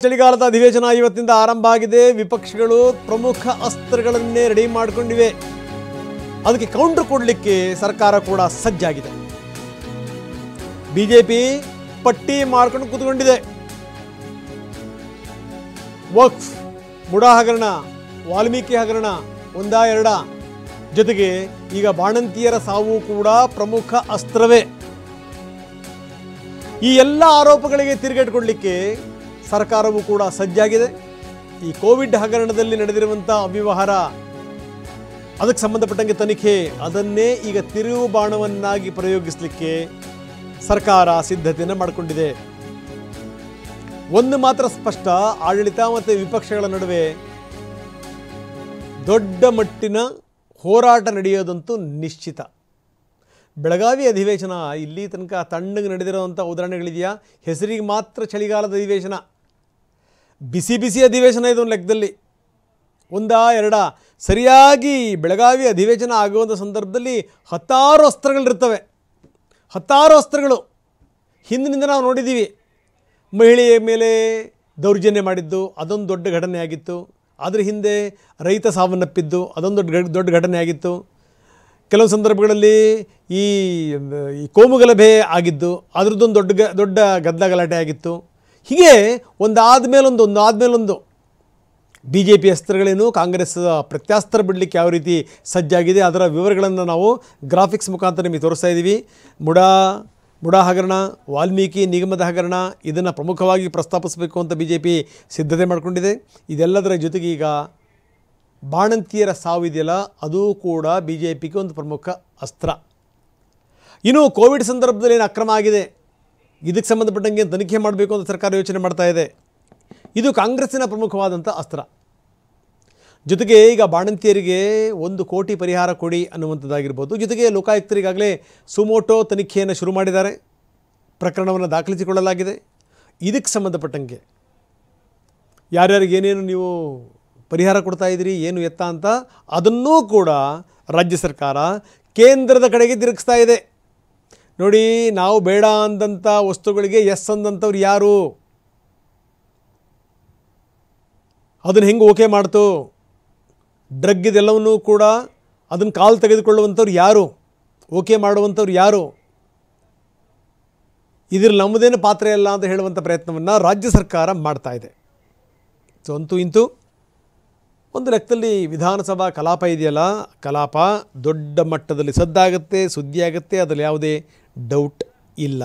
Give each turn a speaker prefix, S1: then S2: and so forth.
S1: ಚಳಿಗಾಲದ ಅಧಿವೇಶನ ಇವತ್ತಿನಿಂದ ಆರಂಭ ಆಗಿದೆ. ವಿಪಕ್ಷಗಳು ಪ್ರಮುಖ ಅಸ್ತ್ರಗಳನ್ನೇ ರೆಡಿ ಮಾಡಿಕೊಂಡಿವೆ. ಅದಕ್ಕೆ ಕೌಂಟರ್ ಕೊಡಲಿಕ್ಕೆ ಸರ್ಕಾರ ಕೂಡ ಸಜ್ಜಾಗಿದೆ. ಬಿಜೆಪಿ ಪಟ್ಟಿ ಮಾಡ್ಕೊಂಡು ಕೂತ್ಕೊಂಡಿದೆ. ವಕ್ಫ್, ಮುಡಾ ಹಗರಣ, ವಾಲ್ಮೀಕಿ ಹಗರಣ ಒಂದಾ ಎರಡ, ಜೊತೆಗೆ ಈಗ ಬಾಣಂತಿಯರ ಸಾವು ಕೂಡ ಪ್ರಮುಖ ಅಸ್ತ್ರವೇ. ಈ ಎಲ್ಲ ಆರೋಪಗಳಿಗೆ ತಿರುಗೇಟು ಕೊಡಲಿಕ್ಕೆ ಸರ್ಕಾರವೂ ಕೂಡ ಸಜ್ಜಾಗಿದೆ. ಈ ಕೋವಿಡ್ ಹಗರಣದಲ್ಲಿ ನಡೆದಿರುವಂಥ ಅವ್ಯವಹಾರ, ಅದಕ್ಕೆ ಸಂಬಂಧಪಟ್ಟಂಗೆ ತನಿಖೆ, ಅದನ್ನೇ ಈಗ ತಿರುವು ಬಾಣವನ್ನಾಗಿ ಪ್ರಯೋಗಿಸಲಿಕ್ಕೆ ಸರ್ಕಾರ ಸಿದ್ಧತೆಯನ್ನು ಮಾಡಿಕೊಂಡಿದೆ. ಒಂದು ಮಾತ್ರ ಸ್ಪಷ್ಟ, ಆಡಳಿತ ಮತ್ತು ವಿಪಕ್ಷಗಳ ನಡುವೆ ದೊಡ್ಡ ಮಟ್ಟಿನ ಹೋರಾಟ ನಡೆಯೋದಂತೂ ನಿಶ್ಚಿತ. ಬೆಳಗಾವಿ ಅಧಿವೇಶನ ಇಲ್ಲಿ ತನಕ ತಣ್ಣಗೆ ನಡೆದಿರೋವಂಥ ಉದಾಹರಣೆಗಳಿದೆಯಾ? ಹೆಸರಿಗೆ ಮಾತ್ರ ಚಳಿಗಾಲದ ಅಧಿವೇಶನ, ಬಿಸಿ ಬಿಸಿ ಅಧಿವೇಶನ ಇದು ಒಂದು ಲೆಕ್ಕದಲ್ಲಿ. ಒಂದಾ ಎರಡ, ಸರಿಯಾಗಿ ಬೆಳಗಾವಿ ಅಧಿವೇಶನ ಆಗುವಂಥ ಸಂದರ್ಭದಲ್ಲಿ ಹತ್ತಾರು ಅಸ್ತ್ರಗಳಿರ್ತವೆ. ಹತ್ತಾರು ಅಸ್ತ್ರಗಳು ಹಿಂದಿನಿಂದ ನಾವು ನೋಡಿದ್ದೀವಿ. ಮಹಿಳೆಯ ಮೇಲೆ ದೌರ್ಜನ್ಯ ಮಾಡಿದ್ದು ಅದೊಂದು ದೊಡ್ಡ ಘಟನೆ ಆಗಿತ್ತು. ಅದರ ಹಿಂದೆ ರೈತ ಸಾವನ್ನಪ್ಪಿದ್ದು ಅದೊಂದು ದೊಡ್ಡ ಘಟನೆ ಆಗಿತ್ತು. ಕೆಲವು ಸಂದರ್ಭಗಳಲ್ಲಿ ಈ ಕೋಮುಗಲಭೆ ಆಗಿದ್ದು ಅದರದ್ದೊಂದು ದೊಡ್ಡ ಗದ್ದಲ ಗಲಾಟೆ ಆಗಿತ್ತು. ಹೀಗೆ ಒಂದಾದ ಮೇಲೊಂದು ಬಿ ಜೆ ಪಿ ಅಸ್ತ್ರಗಳೇನು, ಕಾಂಗ್ರೆಸ್ ಪ್ರತ್ಯಾಸ್ತ್ರ ಬಿಡಲಿಕ್ಕೆ ಯಾವ ರೀತಿ ಸಜ್ಜಾಗಿದೆ ಅದರ ವಿವರಗಳನ್ನು ನಾವು ಗ್ರಾಫಿಕ್ಸ್ ಮುಖಾಂತರ ನಿಮಗೆ ತೋರಿಸ್ತಾ ಇದ್ದೀವಿ. ಮುಡಾ ಹಗರಣ, ವಾಲ್ಮೀಕಿ ನಿಗಮದ ಹಗರಣ, ಇದನ್ನು ಪ್ರಮುಖವಾಗಿ ಪ್ರಸ್ತಾಪಿಸಬೇಕು ಅಂತ ಬಿ ಜೆ ಪಿ ಸಿದ್ಧತೆ ಮಾಡಿಕೊಂಡಿದೆ. ಇದೆಲ್ಲದರ ಜೊತೆಗೆ ಈಗ ಬಾಣಂತಿಯರ ಸಾವು ಇದೆಯಲ್ಲ, ಅದು ಕೂಡ ಬಿ ಜೆ ಪಿಗೆ ಒಂದು ಪ್ರಮುಖ ಅಸ್ತ್ರ. ಇನ್ನು ಕೋವಿಡ್ ಸಂದರ್ಭದಲ್ಲಿ ಏನು ಅಕ್ರಮ ಆಗಿದೆ, ಇದಕ್ಕೆ ಸಂಬಂಧಪಟ್ಟಂಗೆ ತನಿಖೆ ಮಾಡಬೇಕು ಅಂತ ಸರ್ಕಾರ ಯೋಚನೆ ಮಾಡ್ತಾ ಇದೆ. ಇದು ಕಾಂಗ್ರೆಸ್ಸಿನ ಪ್ರಮುಖವಾದಂಥ ಅಸ್ತ್ರ. ಜೊತೆಗೆ ಈಗ ಬಾಣಂತಿಯರಿಗೆ 1 ಕೋಟಿ ಪರಿಹಾರ ಕೊಡಿ ಅನ್ನುವಂಥದ್ದಾಗಿರ್ಬೋದು. ಜೊತೆಗೆ ಲೋಕಾಯುಕ್ತರಿಗಾಗಲೇ ಸುಮೋಟೋ ತನಿಖೆಯನ್ನು ಶುರು ಮಾಡಿದ್ದಾರೆ, ಪ್ರಕರಣವನ್ನು ದಾಖಲಿಸಿಕೊಳ್ಳಲಾಗಿದೆ. ಇದಕ್ಕೆ ಸಂಬಂಧಪಟ್ಟಂಗೆ ಯಾರ್ಯಾರಿಗೆ ಏನೇನು ನೀವು ಪರಿಹಾರ ಕೊಡ್ತಾ ಇದ್ದೀರಿ, ಏನು ಎತ್ತ ಅಂತ ಅದನ್ನೂ ಕೂಡ ರಾಜ್ಯ ಸರ್ಕಾರ ಕೇಂದ್ರದ ಕಡೆಗೆ ತಿರುಗಿಸ್ತಾ ಇದೆ. ನೋಡಿ, ನಾವು ಬೇಡ ಅಂದಂಥ ವಸ್ತುಗಳಿಗೆ ಎಸ್ ಅಂದಂಥವ್ರು ಯಾರು, ಅದನ್ನು ಹೆಂಗೆ ಓಕೆ ಮಾಡ್ತು, ಡ್ರಗ್ ಇದೆಲ್ಲವನ್ನೂ ಕೂಡ ಅದನ್ನು ಕಾಲು ತೆಗೆದುಕೊಳ್ಳುವಂಥವ್ರು ಯಾರು, ಓಕೆ ಮಾಡುವಂಥವ್ರು ಯಾರು, ಇದರಲ್ಲಿ ನಮ್ಮದೇನು ಪಾತ್ರ ಇಲ್ಲ ಅಂತ ಹೇಳುವಂಥ ಪ್ರಯತ್ನವನ್ನು ರಾಜ್ಯ ಸರ್ಕಾರ ಮಾಡ್ತಾ ಇದೆ. ಸೊ ಅಂತೂ ಇಂತೂ ಒಂದು ಲೆಕ್ಕದಲ್ಲಿ ವಿಧಾನಸಭಾ ಕಲಾಪ ಇದೆಯಲ್ಲ, ಕಲಾಪ ದೊಡ್ಡ ಮಟ್ಟದಲ್ಲಿ ಸದ್ದಾಗುತ್ತೆ, ಸುದ್ದಿಯಾಗುತ್ತೆ, ಅದರಲ್ಲಿ ಯಾವುದೇ ಡೌಟ್ ಇಲ್ಲ.